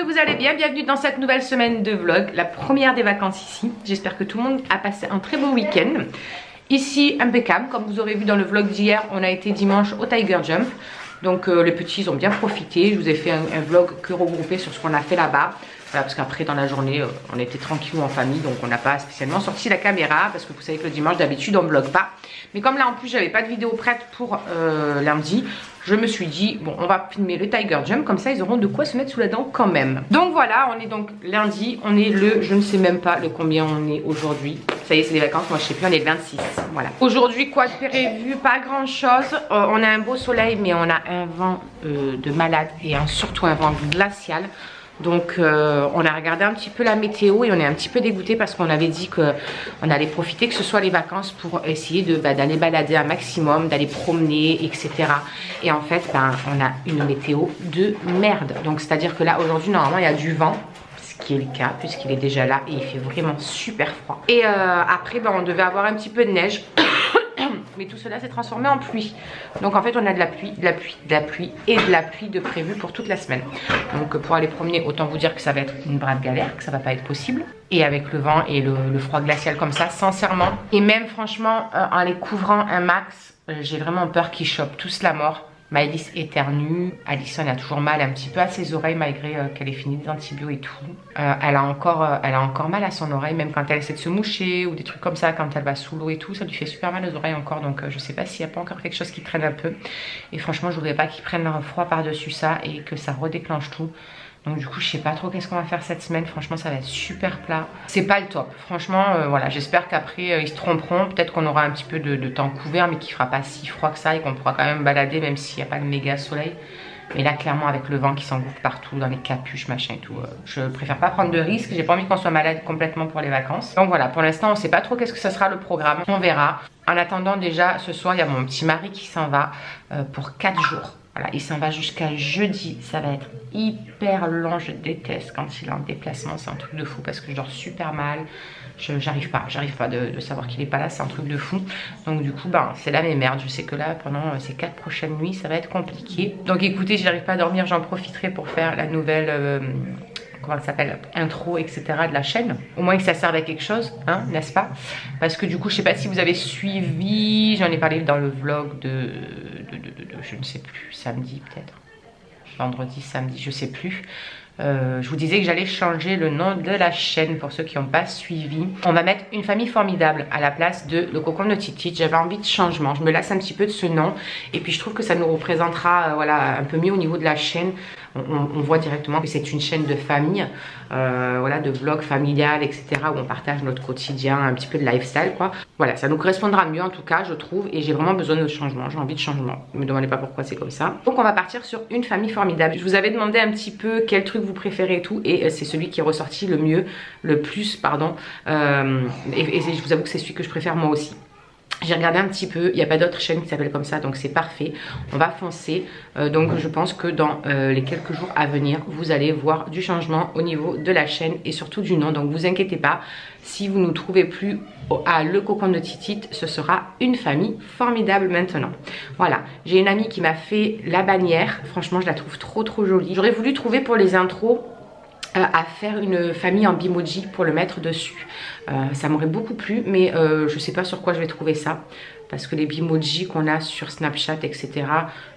que vous allez bien, bienvenue dans cette nouvelle semaine de vlog, la première des vacances ici. J'espère que tout le monde a passé un très bon week-end. Ici, impeccable, comme vous aurez vu dans le vlog d'hier, on a été dimanche au Tiger Jump. Donc les petits, ils ont bien profité. Je vous ai fait un vlog que regroupé sur ce qu'on a fait là-bas. Voilà, parce qu'après dans la journée, on était tranquille en famille, donc on n'a pas spécialement sorti la caméra. Parce que vous savez que le dimanche, d'habitude, on ne vlog pas. Mais comme là, en plus, j'avais pas de vidéo prête pour lundi, je me suis dit, bon, on va filmer le Tiger Jump, comme ça ils auront de quoi se mettre sous la dent quand même. Donc voilà, on est donc lundi, on est le, je ne sais même pas le combien on est aujourd'hui. Ça y est, c'est les vacances, moi je sais plus, on est le 26, voilà. Aujourd'hui, quoi de prévu? Pas grand chose. On a un beau soleil, mais on a un vent de malade et surtout un vent glacial. Donc on a regardé un petit peu la météo et on est un petit peu dégoûté parce qu'on avait dit qu'on allait profiter que ce soit les vacances pour essayer d'aller balader un maximum, d'aller promener, etc. Et en fait, on a une météo de merde. Donc c'est à dire que là aujourd'hui normalement il y a du vent, ce qui est le cas puisqu'il est déjà là et il fait vraiment super froid. Et après on devait avoir un petit peu de neige. Mais tout cela s'est transformé en pluie. Donc en fait on a de la pluie, de la pluie, de la pluie et de la pluie de prévu pour toute la semaine. Donc pour aller promener, autant vous dire que ça va être une brave galère, que ça va pas être possible. Et avec le vent et le froid glacial comme ça, sincèrement. Et même franchement, en les couvrant un max, j'ai vraiment peur qu'ils chopent tous la mort. Maëlys éternue, Alison a toujours mal un petit peu à ses oreilles malgré qu'elle ait fini des antibiotiques et tout. Elle a encore mal à son oreille, même quand elle essaie de se moucher ou des trucs comme ça, quand elle va sous l'eau et tout, ça lui fait super mal aux oreilles encore. Donc je sais pas s'il n'y a pas encore quelque chose qui traîne un peu. Et franchement, je voudrais pas qu'ils prennent leur froid par-dessus ça et que ça redéclenche tout. Donc du coup je sais pas trop qu'est-ce qu'on va faire cette semaine. Franchement ça va être super plat. C'est pas le top. Franchement voilà, j'espère qu'après ils se tromperont. Peut-être qu'on aura un petit peu de temps couvert, mais qu'il fera pas si froid que ça et qu'on pourra quand même balader même s'il n'y a pas de méga soleil. Mais là clairement avec le vent qui s'engouffre partout dans les capuches machin et tout, je préfère pas prendre de risques. J'ai pas envie qu'on soit malade complètement pour les vacances. Donc voilà, pour l'instant on sait pas trop qu'est-ce que ça sera le programme. On verra. En attendant, déjà ce soir il y a mon petit mari qui s'en va pour 4 jours. Voilà, il s'en va jusqu'à jeudi. Ça va être hyper long. Je déteste quand il est en déplacement. C'est un truc de fou parce que je dors super mal. J'arrive pas de savoir qu'il est pas là. C'est un truc de fou. Donc du coup, c'est la même merde. Je sais que là, pendant ces 4 prochaines nuits, ça va être compliqué. Donc écoutez, si j'arrive pas à dormir, j'en profiterai pour faire la nouvelle... comment ça s'appelle, intro, etc. de la chaîne. Au moins que ça serve à quelque chose, hein, n'est-ce pas? Parce que du coup, je sais pas si vous avez suivi, j'en ai parlé dans le vlog de je ne sais plus, samedi peut-être. Vendredi, samedi, je sais plus. Je vous disais que j'allais changer le nom de la chaîne pour ceux qui n'ont pas suivi. On va mettre une famille formidable à la place de le cocon de Titi. J'avais envie de changement. Je me lasse un petit peu de ce nom. Et puis je trouve que ça nous représentera voilà, un peu mieux au niveau de la chaîne. On voit directement que c'est une chaîne de famille, voilà, de vlog familial, etc. où on partage notre quotidien, un petit peu de lifestyle, quoi. Voilà, ça nous correspondra mieux en tout cas, je trouve, et j'ai vraiment besoin de changement, j'ai envie de changement. Ne me demandez pas pourquoi c'est comme ça. Donc on va partir sur une famille formidable. Je vous avais demandé un petit peu quel truc vous préférez et tout, et c'est celui qui est ressorti le mieux, le plus, pardon. Et je vous avoue que c'est celui que je préfère moi aussi. J'ai regardé un petit peu, il n'y a pas d'autre chaîne qui s'appelle comme ça, donc c'est parfait. On va foncer, donc je pense que dans les quelques jours à venir, vous allez voir du changement au niveau de la chaîne et surtout du nom. Donc vous inquiétez pas, si vous ne nous trouvez plus à Le Cocon de Titite, ce sera une famille formidable maintenant. Voilà, j'ai une amie qui m'a fait la bannière, franchement je la trouve trop jolie. J'aurais voulu trouver pour les intros à faire une famille en bimoji pour le mettre dessus. Ça m'aurait beaucoup plu, mais je sais pas sur quoi je vais trouver ça. Parce que les bimojis qu'on a sur Snapchat, etc.,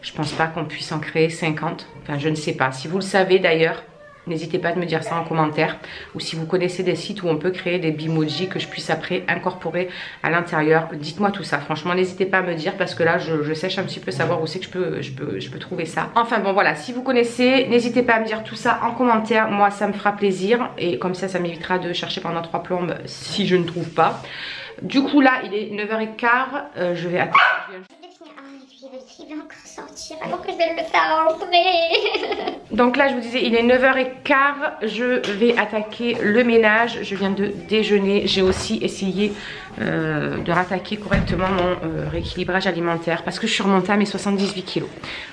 je pense pas qu'on puisse en créer 50. Enfin, je ne sais pas. Si vous le savez d'ailleurs, n'hésitez pas à me dire ça en commentaire. Ou si vous connaissez des sites où on peut créer des bimojis que je puisse après incorporer à l'intérieur, dites-moi tout ça. Franchement, n'hésitez pas à me dire parce que là, je sèche un petit peu savoir où c'est que je peux trouver ça. Enfin bon, voilà. Si vous connaissez, n'hésitez pas à me dire tout ça en commentaire. Moi, ça me fera plaisir. Et comme ça m'évitera de chercher pendant 3 plombes si je ne trouve pas. Du coup, là, il est 9h15. Je vais attendre. Il va encore sortir alors que je vais le faire rentrer. Donc là je vous disais il est 9h15, je vais attaquer le ménage. Je viens de déjeuner, j'ai aussi essayé de rattaquer correctement mon rééquilibrage alimentaire parce que je suis remontée à mes 78 kilos.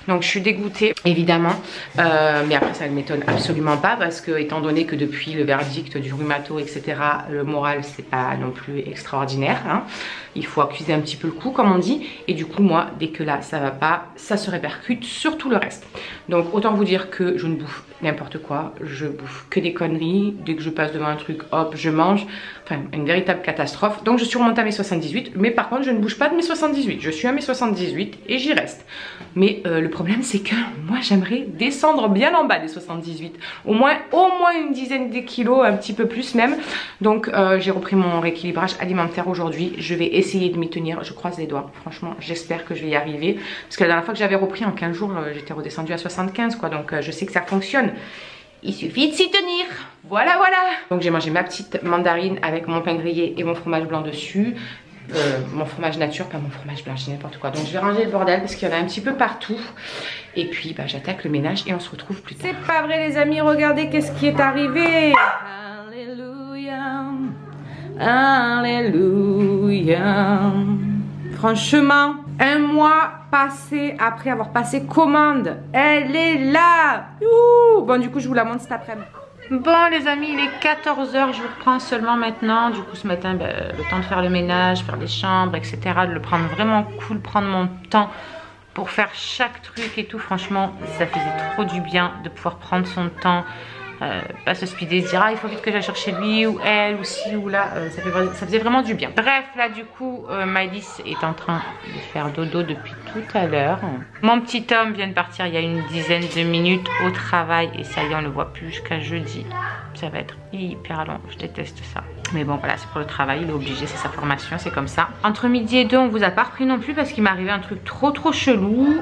Donc je suis dégoûtée évidemment, mais après ça ne m'étonne absolument pas parce que étant donné que depuis le verdict du rhumato etc, le moral c'est pas non plus extraordinaire, hein. Il faut accuser un petit peu le coup comme on dit, et du coup moi dès que là ça va pas, ça se répercute sur tout le reste. Donc autant vous dire que je ne bouffe n'importe quoi, je bouffe que des conneries, dès que je passe devant un truc, hop, je mange, enfin une véritable catastrophe. Donc je suis remontée à mes 78, mais par contre je ne bouge pas de mes 78, je suis à mes 78 et j'y reste. Mais le problème c'est que moi j'aimerais descendre bien en bas des 78, au moins une dizaine de kilos, un petit peu plus même. Donc j'ai repris mon rééquilibrage alimentaire aujourd'hui, je vais essayer de m'y tenir, je croise les doigts, franchement j'espère que je vais y arriver. Parce que la dernière fois que j'avais repris en 15 jours, j'étais redescendue à 75 quoi, donc je sais que ça fonctionne. Il suffit de s'y tenir. Voilà, voilà. Donc j'ai mangé ma petite mandarine avec mon pain grillé et mon fromage blanc dessus. Mon fromage nature, pas mon fromage blanc, j'ai n'importe quoi. Donc je vais ranger le bordel parce qu'il y en a un petit peu partout. Et puis bah, j'attaque le ménage et on se retrouve plus tard. C'est pas vrai les amis, regardez qu'est-ce qui est arrivé. Alléluia. Alléluia. Franchement, un mois passé après avoir passé commande, elle est là. Youhou. Bon du coup je vous la montre cet après-midi. Bon les amis, il est 14 h, je vous reprends seulement maintenant. Du coup ce matin, le temps de faire le ménage, faire les chambres, etc. De le prendre vraiment cool, prendre mon temps pour faire chaque truc et tout. Franchement, ça faisait trop du bien de pouvoir prendre son temps. Pas se speeder, se dire ah il faut vite que j'aille chercher lui ou elle ou ci ou là, ça faisait vraiment du bien. Bref là du coup Maëlys est en train de faire dodo depuis tout à l'heure. Mon petit homme vient de partir il y a une dizaine de minutes au travail et ça y est on le voit plus jusqu'à jeudi. Ça va être hyper long, je déteste ça. Mais bon voilà c'est pour le travail, il est obligé, c'est sa formation, c'est comme ça. Entre midi et deux on vous a pas repris non plus parce qu'il m'est arrivé un truc trop chelou.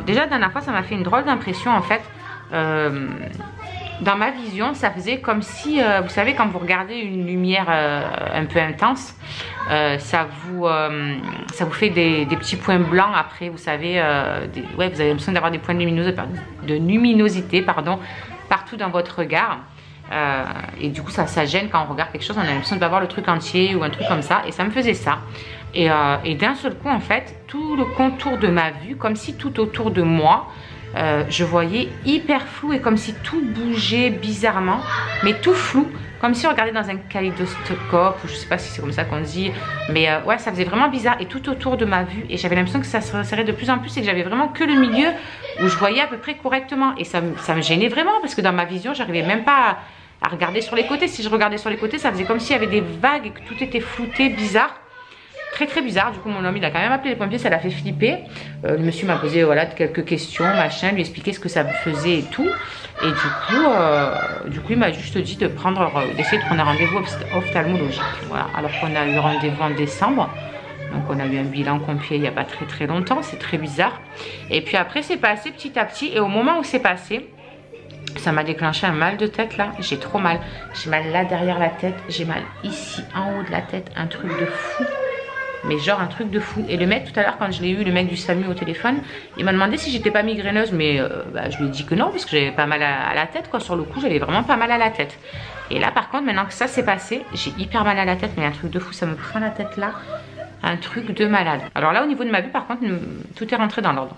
Déjà la dernière fois ça m'a fait une drôle d'impression en fait. Dans ma vision, ça faisait comme si, vous savez, quand vous regardez une lumière un peu intense, ça vous fait des petits points blancs après, vous savez, ouais, vous avez l'impression d'avoir des points de luminosité, partout dans votre regard. Et du coup, ça gêne quand on regarde quelque chose, on a l'impression de pas voir le truc entier ou un truc comme ça, et ça me faisait ça. Et d'un seul coup, en fait, tout le contour de ma vue, comme si tout autour de moi, je voyais hyper flou et comme si tout bougeait bizarrement, mais tout flou, comme si on regardait dans un kaléidoscope, ou je sais pas si c'est comme ça qu'on dit, mais ouais ça faisait vraiment bizarre et tout autour de ma vue et j'avais l'impression que ça se resserrait de plus en plus et que j'avais vraiment que le milieu où je voyais à peu près correctement et ça me gênait vraiment parce que dans ma vision j'arrivais même pas à regarder sur les côtés. Si je regardais sur les côtés ça faisait comme s'il y avait des vagues et que tout était flouté, bizarre. Très bizarre. Du coup mon homme il a quand même appelé les pompiers, ça l'a fait flipper. Le monsieur m'a posé voilà quelques questions, machin, lui expliquer ce que ça faisait et tout. Et du coup il m'a juste dit d'essayer de prendre un rendez-vous ophtalmologique. Voilà, alors qu'on a eu rendez-vous en décembre. Donc on a eu un bilan complet il n'y a pas très longtemps, c'est très bizarre. Et puis après c'est passé petit à petit et au moment où c'est passé, ça m'a déclenché un mal de tête là, j'ai trop mal. J'ai mal là derrière la tête, j'ai mal ici en haut de la tête, un truc de fou. Mais genre un truc de fou. Et le mec tout à l'heure quand je l'ai eu, le mec du SAMU au téléphone, il m'a demandé si j'étais pas migraineuse. Mais je lui ai dit que non parce que j'avais pas mal à la tête quoi. Sur le coup j'avais vraiment pas mal à la tête. Et là par contre maintenant que ça s'est passé, j'ai hyper mal à la tête. Mais un truc de fou, ça me prend la tête là. Un truc de malade. Alors là au niveau de ma vue par contre tout est rentré dans l'ordre.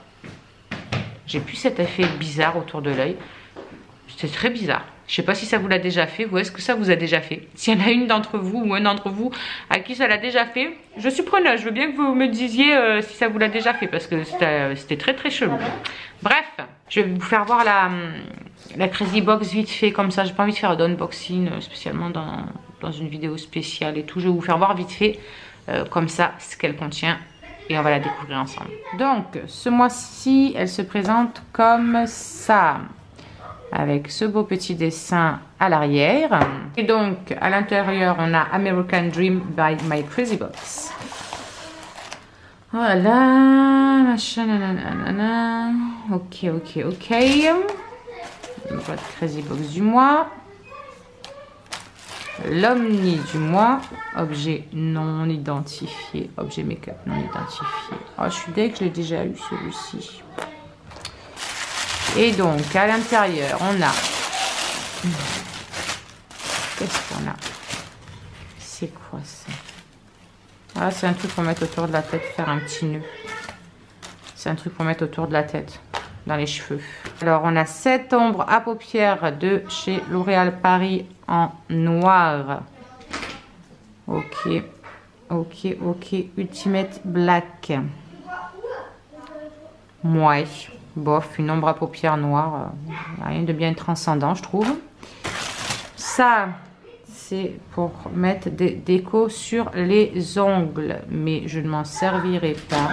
J'ai plus cet effet bizarre autour de l'œil. C'est très bizarre. Je sais pas si ça vous l'a déjà fait, ou est-ce que ça vous a déjà fait. S'il y en a une d'entre vous ou un d'entre vous à qui ça l'a déjà fait, je suis preneuse. Je veux bien que vous me disiez si ça vous l'a déjà fait parce que c'était très chelou. Bref, je vais vous faire voir la Crazy Box vite fait comme ça. J'ai pas envie de faire d'unboxing spécialement dans une vidéo spéciale et tout. Je vais vous faire voir vite fait comme ça ce qu'elle contient et on va la découvrir ensemble. Donc ce mois-ci, elle se présente comme ça. Avec ce beau petit dessin à l'arrière. Et donc, à l'intérieur, on a American Dream by My Crazy Box. Voilà. Machin, nanana. Ok. Votre Crazy Box du mois. L'Omni du mois. Objet non identifié. Objet make-up non identifié. Oh, je suis deg, je l'ai déjà eu celui-ci. Et donc, à l'intérieur, on a... Qu'est-ce qu'on a? C'est quoi ça? Ah, c'est un truc pour mettre autour de la tête, faire un petit nœud. C'est un truc pour mettre autour de la tête, dans les cheveux. Alors, on a cette ombre à paupières de chez L'Oréal Paris en noir. Ok. Ultimate Black. Ouais. bof, une ombre à paupières noire, rien de bien transcendant je trouve. Ça c'est pour mettre des décos sur les ongles, mais je ne m'en servirai pas.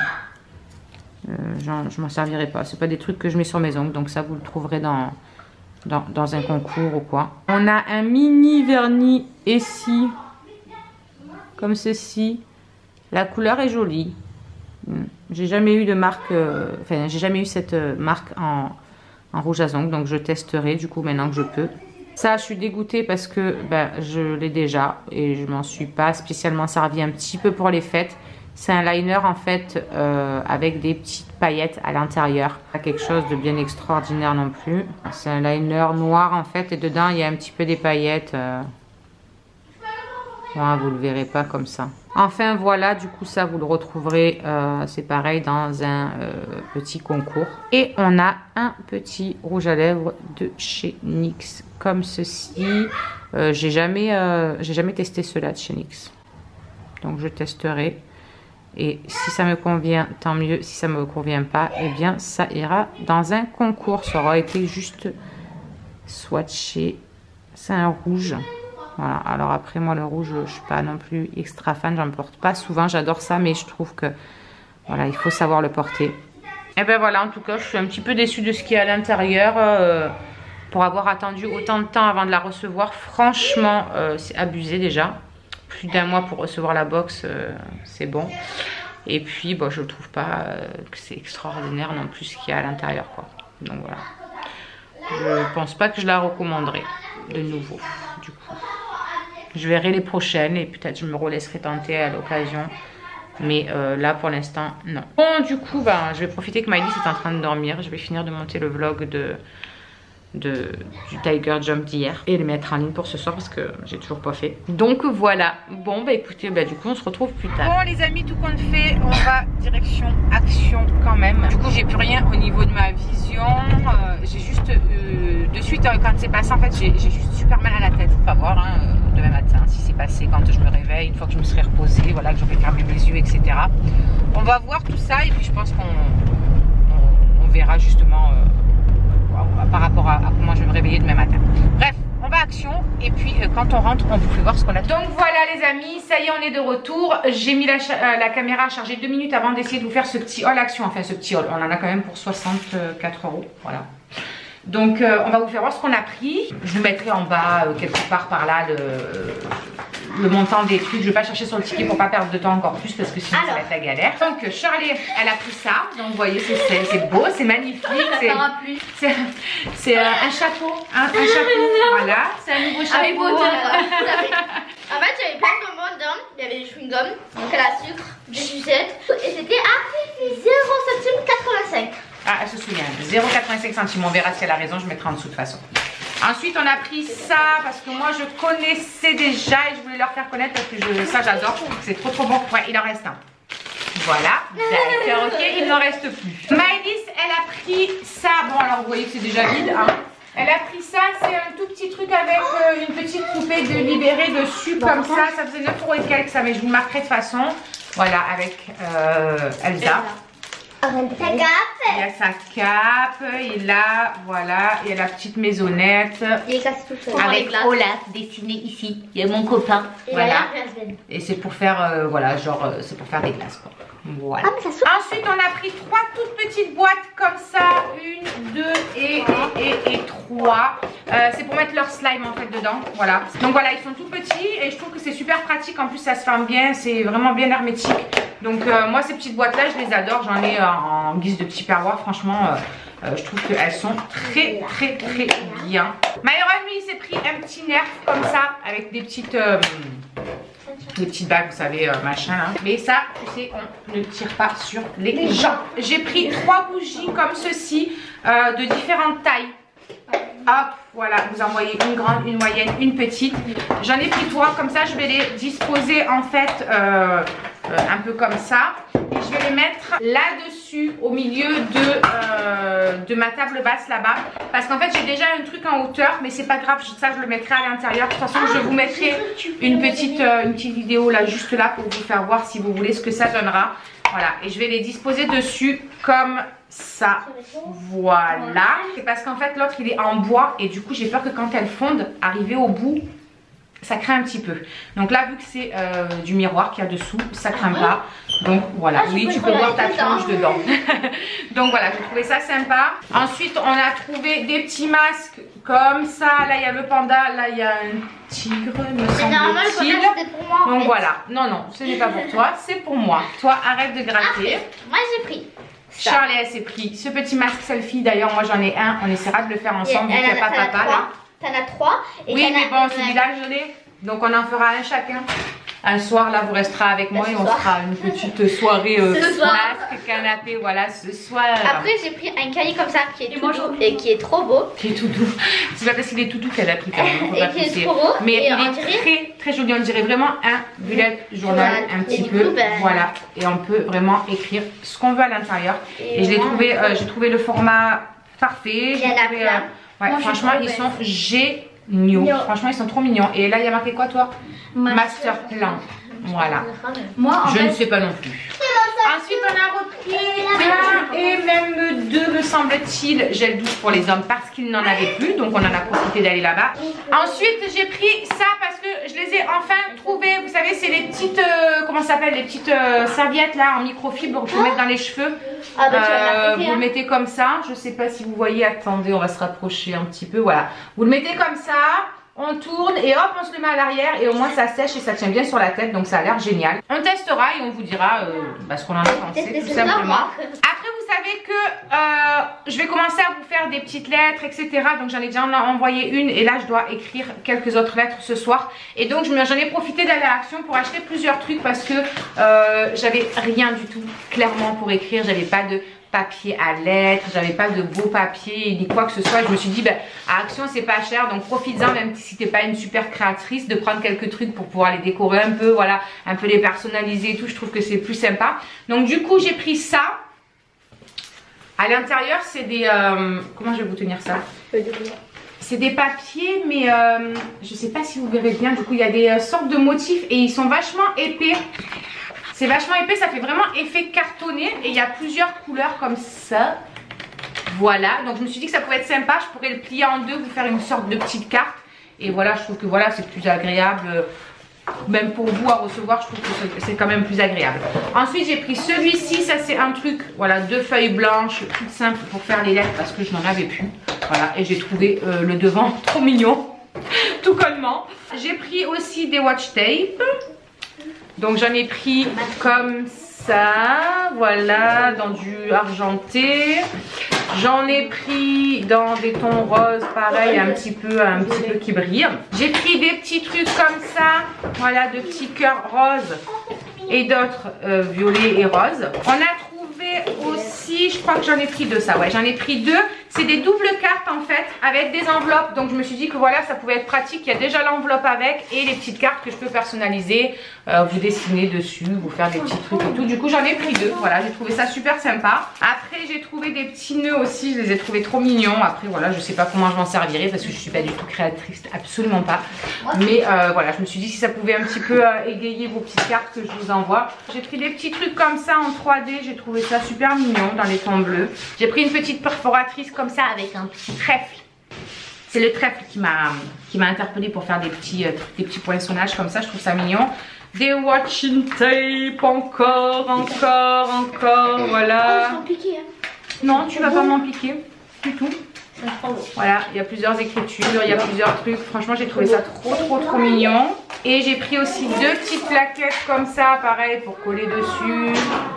Je m'en servirai pas, c'est pas des trucs que je mets sur mes ongles, donc ça vous le trouverez dans un concours ou quoi. On a un mini vernis Essie comme ceci. La couleur est jolie. J'ai jamais eu de marque, enfin j'ai jamais eu cette marque en rouge à ongles, donc je testerai du coup maintenant que je peux. Ça je suis dégoûtée parce que je l'ai déjà et je m'en suis pas spécialement servi, un petit peu pour les fêtes. C'est un liner en fait avec des petites paillettes à l'intérieur. Pas quelque chose de bien extraordinaire non plus. C'est un liner noir en fait et dedans il y a un petit peu des paillettes. Ouais, vous le verrez pas comme ça. Enfin voilà, du coup ça vous le retrouverez, c'est pareil dans un petit concours. Et on a un petit rouge à lèvres de chez NYX comme ceci. J'ai jamais testé ceux-là de chez NYX. Donc je testerai. Et si ça me convient, tant mieux. Si ça ne me convient pas, eh bien ça ira dans un concours. Ça aura été juste swatché. C'est un rouge. Voilà, alors après moi le rouge je suis pas non plus extra fan, j'en porte pas souvent, j'adore ça mais je trouve que voilà il faut savoir le porter. Et ben voilà, en tout cas je suis un petit peu déçue de ce qu'il y a à l'intérieur pour avoir attendu autant de temps avant de la recevoir. Franchement c'est abusé déjà, plus d'1 mois pour recevoir la box, c'est bon. Et puis bon, je trouve pas que c'est extraordinaire non plus ce qu'il y a à l'intérieur quoi. Donc voilà, je pense pas que je la recommanderais de nouveau du coup. Je verrai les prochaines et peut-être je me relaisserai tenter à l'occasion. Mais là pour l'instant non. Bon du coup je vais profiter que Maëlys est en train de dormir. Je vais finir de monter le vlog du Tiger Jump d'hier et le mettre en ligne pour ce soir parce que j'ai toujours pas fait. Donc voilà. Bon écoutez, du coup on se retrouve plus tard. Bon les amis, tout compte fait, on va direction action quand même. Du coup j'ai plus rien au niveau de ma vision. J'ai juste de suite quand c'est passé en fait j'ai juste super mal à la tête. Faut pas voir demain matin si c'est passé quand je me réveille, une fois que je me serai reposée, voilà, que j'aurai fermé mes yeux, etc. On va voir tout ça et puis je pense qu'on verra justement par rapport à comment je vais me réveiller demain matin. Bref, on va à action et puis quand on rentre on vous fait voir ce qu'on a. Donc voilà les amis, ça y est on est de retour. J'ai mis la caméra à charger 2 minutes avant d'essayer de vous faire ce petit haul action. Enfin ce petit haul, on en a quand même pour 64 €, voilà. Donc on va vous faire voir ce qu'on a pris. Je vous mettrai en bas quelque part par là le montant des trucs. Je vais pas chercher sur le ticket pour pas perdre de temps encore plus parce que sinon ça va être la galère. Donc Shirley elle a pris ça. Donc vous voyez c'est beau, c'est magnifique. C'est un chapeau. Un chapeau. Voilà, c'est un nouveau chapeau. En fait, il y avait plein de bonbons dedans. Il y avait du chewing-gum, donc à la sucre, des sucettes. Et c'était à 0,85 €. Ah, elle se souvient, 0,85 centimes. On verra si elle a raison, je mettrai en dessous de toute façon. Ensuite, on a pris ça parce que moi je connaissais déjà et je voulais leur faire connaître parce que ça j'adore. C'est trop bon. Ouais, il en reste un. Voilà, d'accord, ok, il n'en reste plus. Maëlys, elle a pris ça. Bon, alors vous voyez que c'est déjà vide. Hein. Elle a pris ça, c'est un tout petit truc avec une petite poupée de libérée dessus, comme ça. Ça faisait 9 € et quelques, ça, mais je vous le marquerai de toute façon. Voilà, avec Elsa. Il y a sa cape, et là, voilà, il y a la petite maisonnette. Avec Olaf dessiné ici. Il y a mon copain. Voilà. Et c'est pour faire, voilà, genre, c'est pour faire des glaces, quoi. Voilà. Ensuite, on a pris 3 toutes petites boîtes comme ça. 1, 2 et 3. C'est pour mettre leur slime en fait dedans. Voilà. Donc voilà, ils sont tout petits et je trouve que c'est super pratique. En plus, ça se ferme bien. C'est vraiment bien hermétique. Donc moi, ces petites boîtes là, je les adore. J'en ai en guise de petit perroir. Franchement, je trouve qu'elles sont très bien. Myron, lui, il s'est pris un petit nerf comme ça avec des petites bagues, vous savez, machin là. Mais ça, tu sais, on ne tire pas sur les gens. J'ai pris 3 bougies comme ceci, de différentes tailles. Hop, voilà, vous en voyez une grande, une moyenne, une petite. J'en ai pris 3, comme ça je vais les disposer en fait un peu comme ça. Et je vais les mettre là-dessus, au milieu de ma table basse là-bas. Parce qu'en fait j'ai déjà un truc en hauteur, mais c'est pas grave, ça je le mettrai à l'intérieur. De toute façon je vous mettrai une petite vidéo là, juste là, pour vous faire voir si vous voulez ce que ça donnera. Voilà, et je vais les disposer dessus comme ça. Voilà. C'est parce qu'en fait l'autre il est en bois et du coup j'ai peur que quand elle fonde, arriver au bout, ça craint un petit peu. Donc là vu que c'est du miroir qu'il y a dessous, ça craint pas. Donc voilà, oui tu peux voir ta planche dedans. Donc voilà, j'ai trouvé ça sympa. Ensuite on a trouvé des petits masques comme ça. Là il y a le panda, là il y a un tigre me semble-t-il. Donc voilà, non non ce n'est pas pour toi, c'est pour moi. Toi arrête de gratter. Moi j'ai pris ça. Charlie elle s'est pris ce petit masque selfie, d'ailleurs moi j'en ai un, on essaiera de le faire ensemble vu qu'il n'y a pas papa là. T'en as 3. Oui mais bon celui-là je l'ai, donc on en fera un chacun. Un soir là vous resterez avec moi et on fera une petite soirée masque, canapé, voilà ce soir. Après j'ai pris un cahier comme ça qui est tout doux et qui est trop beau. Qui est tout doux. C'est pas parce qu'il est tout doux qu'elle a pris quand même. Et qui est trop beau. Mais il est très très joli, on dirait vraiment un bullet journal un petit peu. Voilà, et on peut vraiment écrire ce qu'on veut à l'intérieur. Et je l'ai trouvé, j'ai trouvé le format parfait. Il y en a plein. Ouais, franchement ils sont géniaux. Franchement ils sont trop mignons. Et là il y a marqué quoi toi? Master plan. Voilà. Moi, je ne sais pas non plus. Ensuite, on a repris un et même deux, me semble-t-il, gel douche pour les hommes parce qu'ils n'en avaient plus. Donc, on en a profité d'aller là-bas. Ensuite, j'ai pris ça parce que je les ai enfin trouvés. Vous savez, c'est les petites, comment ça s'appelle, les petites serviettes là en microfibre pour mettre dans les cheveux. Vous le mettez comme ça. Je ne sais pas si vous voyez. Attendez, on va se rapprocher un petit peu. Voilà. Vous le mettez comme ça. On tourne et hop on se le met à l'arrière et au moins ça sèche et ça tient bien sur la tête, donc ça a l'air génial. On testera et on vous dira ce qu'on en a pensé tout simplement. Après vous savez que je vais commencer à vous faire des petites lettres etc. Donc j'en ai déjà envoyé une et là je dois écrire quelques autres lettres ce soir. Et donc j'en ai profité d'aller à Action pour acheter plusieurs trucs parce que j'avais rien du tout clairement pour écrire, j'avais pas de papier à lettres, j'avais pas de beau papier ni quoi que ce soit. Je me suis dit à Action c'est pas cher, donc profites-en même si t'es pas une super créatrice de prendre quelques trucs pour pouvoir les décorer un peu, voilà, un peu les personnaliser et tout. Je trouve que c'est plus sympa. Donc du coup j'ai pris ça. À l'intérieur c'est des comment je vais vous tenir ça? C'est des papiers mais je sais pas si vous verrez bien. Du coup il y a des sortes de motifs et ils sont vachement épais. C'est vachement épais, ça fait vraiment effet cartonné et il y a plusieurs couleurs comme ça. Voilà, donc je me suis dit que ça pouvait être sympa, je pourrais le plier en deux, vous faire une sorte de petite carte. Et voilà, je trouve que voilà, c'est plus agréable, même pour vous à recevoir, je trouve que c'est quand même plus agréable. Ensuite j'ai pris celui-ci, ça c'est un truc, voilà, 2 feuilles blanches, toutes simples pour faire les lettres parce que je n'en avais plus. Voilà, et j'ai trouvé le devant trop mignon, tout connement. J'ai pris aussi des watch tapes. Donc j'en ai pris comme ça, voilà, dans du argenté. J'en ai pris dans des tons roses, pareil, un petit peu qui brillent. J'ai pris des petits trucs comme ça, voilà, de petits cœurs roses et d'autres violets et roses. On a trouvé aussi, je crois que j'en ai pris 2, ça, ouais, j'en ai pris 2. C'est des doubles cartes en fait avec des enveloppes, donc je me suis dit que voilà ça pouvait être pratique. Il y a déjà l'enveloppe avec et les petites cartes que je peux personnaliser, vous dessiner dessus, vous faire des petits trucs et tout. Du coup j'en ai pris 2, voilà, j'ai trouvé ça super sympa. Après j'ai trouvé des petits nœuds aussi, je les ai trouvés trop mignons. Après voilà, je sais pas comment je m'en servirai parce que je suis pas du tout créatrice, absolument pas. Mais voilà, je me suis dit si ça pouvait un petit peu égayer vos petites cartes que je vous envoie. J'ai pris des petits trucs comme ça en 3D, j'ai trouvé ça super mignon dans les tons bleus. J'ai pris une petite perforatrice comme ça avec un petit trèfle. C'est le trèfle qui m'a interpellée pour faire des petits poinçonnages comme ça, je trouve ça mignon. Des watching tape, encore, voilà. Oh, piquer, hein. Non, tu vas pas m'en piquer du tout. Voilà, il y a plusieurs écritures, il y a plusieurs trucs. Franchement, j'ai trouvé ça trop mignon. Et j'ai pris aussi 2 petites plaquettes comme ça, pareil, pour coller dessus.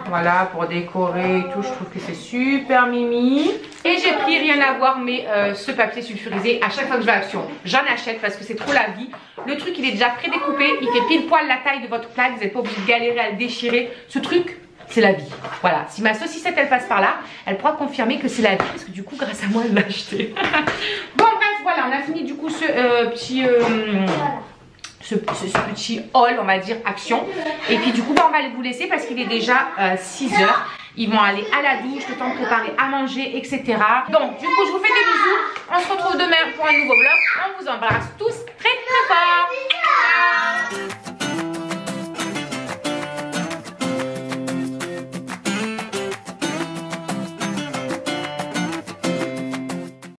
Voilà, pour décorer et tout. Je trouve que c'est super mimi. Et j'ai pris, rien à voir, mais ce papier sulfurisé. À chaque fois que je vais à Action, j'en achète parce que c'est trop la vie. Le truc, il est déjà prédécoupé. Il fait pile poil la taille de votre plaque. Vous n'êtes pas obligé de galérer à le déchirer. Ce truc, c'est la vie. Voilà, si ma saucissette elle passe par là, elle pourra confirmer que c'est la vie parce que du coup grâce à moi elle l'a acheté. Bon bref, voilà, on a fini du coup ce petit haul, on va dire Action. Et puis du coup on va vous laisser parce qu'il est déjà 6 h. Ils vont aller à la douche, le temps de préparer à manger, etc. Donc du coup je vous fais des bisous. On se retrouve demain pour un nouveau vlog. On vous embrasse tous très fort.